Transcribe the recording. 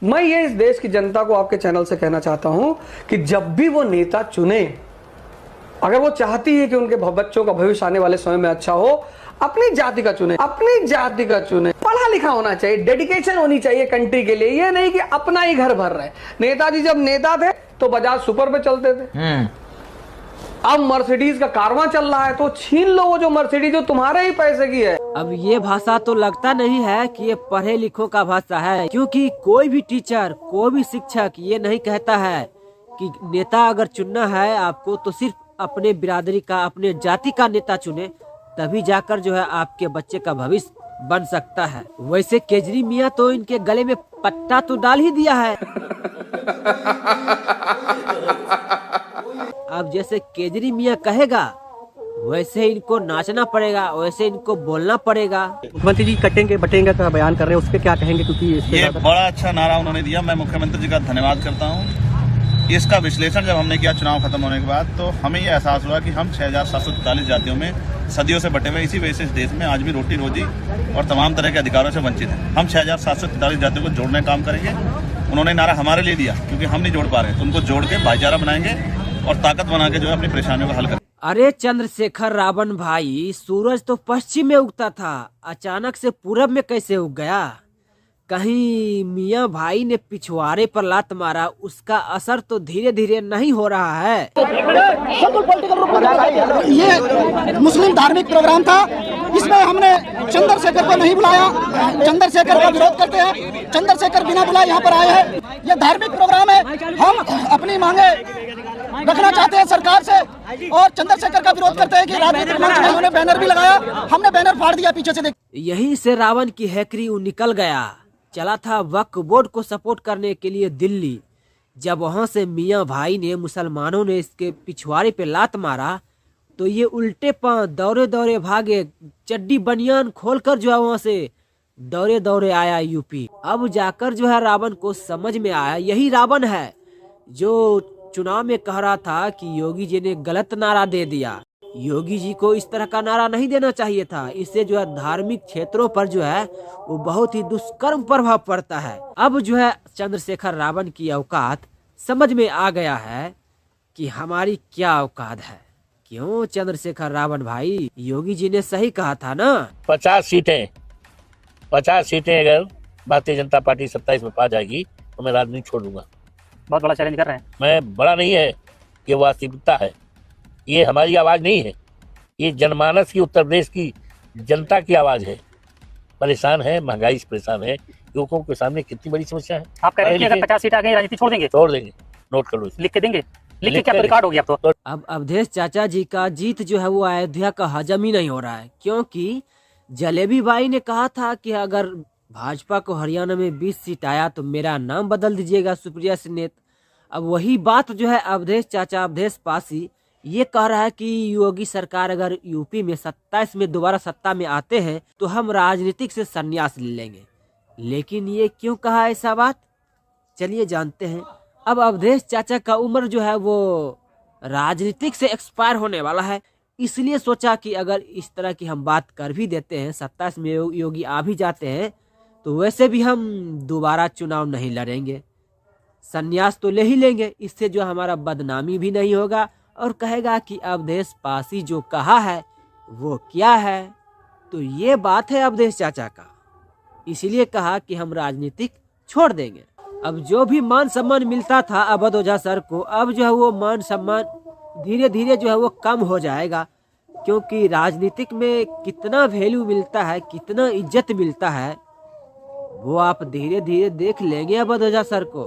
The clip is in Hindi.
मैं ये इस देश की जनता को आपके चैनल से कहना चाहता हूं कि जब भी वो नेता चुने, अगर वो चाहती है कि उनके बच्चों का भविष्य आने वाले समय में अच्छा हो, अपनी जाति का चुने, अपनी जाति का चुने। पढ़ा लिखा होना चाहिए, डेडिकेशन होनी चाहिए कंट्री के लिए। ये नहीं कि अपना ही घर भर रहे। नेताजी जब नेता थे तो बजाज सुपर पे चलते थे, अब मर्सिडीज का कारवां चल रहा है, तो छीन लो वो जो मर्सिडीज जो तुम्हारे ही पैसे की है। अब ये भाषा तो लगता नहीं है कि ये पढ़े लिखों का भाषा है, क्योंकि कोई भी टीचर, कोई भी शिक्षक ये नहीं कहता है कि नेता अगर चुनना है आपको तो सिर्फ अपने बिरादरी का, अपने जाति का नेता चुने, तभी जाकर जो है आपके बच्चे का भविष्य बन सकता है। वैसे केजरी मियाँ तो इनके गले में पट्टा तो डाल ही दिया है। अब जैसे केजरी मियाँ कहेगा वैसे इनको नाचना पड़ेगा, वैसे इनको बोलना पड़ेगा। मुख्यमंत्री जी कटेंगे बटेंगे का बयान कर रहे हैं, उस पर क्या कहेंगे? क्योंकि ये बड़ा अच्छा नारा उन्होंने दिया, मैं मुख्यमंत्री जी का धन्यवाद करता हूँ। इसका विश्लेषण जब हमने किया चुनाव खत्म होने के बाद, तो हमें ये एहसास हुआ कि हम 6743 जातियों में सदियों से बटे हुए, इसी वजह से इस देश में आज भी रोटी रोजी और तमाम तरह के अधिकारों से वंचित हैं। हम 6743 जातियों को जोड़ने का काम करेंगे। उन्होंने नारा हमारे लिए दिया क्योंकि हम नहीं जोड़ पा रहे, तो उनको जोड़ के भाईचारा बनाएंगे और ताकत बना के जो है अपनी परेशानियों का हल करेंगे। अरे चंद्रशेखर रावण भाई, सूरज तो पश्चिम में उगता था, अचानक से पूरब में कैसे उग गया? कहीं मियाँ भाई ने पिछवाड़े पर लात मारा, उसका असर तो धीरे धीरे नहीं हो रहा है। ये मुस्लिम धार्मिक प्रोग्राम था, इसमें हमने चंद्रशेखर को नहीं बुलाया। चंद्रशेखर का विरोध करते हैं, चंद्रशेखर बिना बुलाए यहाँ पर आए हैं। ये धार्मिक प्रोग्राम है, हम अपनी मांगे रखना चाहते हैं सरकार से, और चंद्रशेखर का विरोध करते हैं कि राजनीतिक मंच में उन्होंने बैनर भी लगाया, हमने बैनर फाड़ दिया पीछे से। देख, यहीं से रावण की हैकरी निकल गया। चला था वक्फ बोर्ड को सपोर्ट करने के लिए दिल्ली। जब वहां से मियाँ भाई ने, मुसलमानों ने इसके पिछवाड़े पे लात मारा, तो ये उल्टे पांव दौड़े दौड़े भागे, चड्डी बनियान खोलकर जो है वहां से दौड़े दौड़े आया यूपी। अब जाकर जो है रावण को समझ में आया, यही रावण है जो चुनाव में कह रहा था कि योगी जी ने गलत नारा दे दिया। योगी जी को इस तरह का नारा नहीं देना चाहिए था, इससे जो है धार्मिक क्षेत्रों पर जो है वो बहुत ही दुष्कर्म प्रभाव पड़ता है। अब जो है चंद्रशेखर रावण की औकात समझ में आ गया है कि हमारी क्या औकात है। क्यों चंद्रशेखर रावण भाई, योगी जी ने सही कहा था ना। 50 सीटें अगर भारतीय जनता पार्टी 27 में पा जाएगी तो मैं राजनीति छोड़ दूंगा। बहुत बड़ा चैलेंज कर रहे हैं। मैं बड़ा नहीं है, ये वास्तविकता है, ये हमारी आवाज नहीं है, ये जनमानस की, उत्तर प्रदेश की जनता की आवाज है। परेशान है, महंगाई से परेशान है, युवकों के सामने कितनी बड़ी समस्या है। आप कह रहे हैं कि अगर 50 सीट आ गई राजनीति छोड़ देंगे? छोड़ देंगे, नोट कर लो, लिख के देंगे, लिख के क्या रिकॉर्ड हो गया अब तो। अब अवधेश चाचा जी का जीत जो है वो अयोध्या का हजम ही नहीं हो रहा है, क्योंकि जलेबी बाई ने कहा था कि अगर भाजपा को हरियाणा में 20 सीट आया तो मेरा नाम बदल दीजिएगा सुप्रिया सिन्हा। अब वही बात जो है अवधेश चाचा, अवधेश पासी ये कह रहा है कि योगी सरकार अगर यूपी में 27 में दोबारा सत्ता में आते हैं तो हम राजनीतिक से संन्यास ले लेंगे। लेकिन ये क्यों कहा ऐसा बात, चलिए जानते हैं। अब अवधेश चाचा का उम्र जो है वो राजनीतिक से एक्सपायर होने वाला है, इसलिए सोचा कि अगर इस तरह की हम बात कर भी देते हैं, 27 में योगी आ भी जाते हैं, तो वैसे भी हम दोबारा चुनाव नहीं लड़ेंगे, संन्यास तो ले ही लेंगे। इससे जो हमारा बदनामी भी नहीं होगा, और कहेगा कि अवधेश पासी जो कहा है वो क्या है। तो ये बात है अवधेश चाचा का, इसीलिए कहा कि हम राजनीतिक छोड़ देंगे। अब जो भी मान सम्मान मिलता था अवध ओझा सर को, अब जो है वो मान सम्मान धीरे धीरे जो है वो कम हो जाएगा, क्योंकि राजनीतिक में कितना वैल्यू मिलता है, कितना इज्जत मिलता है, वो आप धीरे धीरे देख लेंगे अवध ओझा सर को।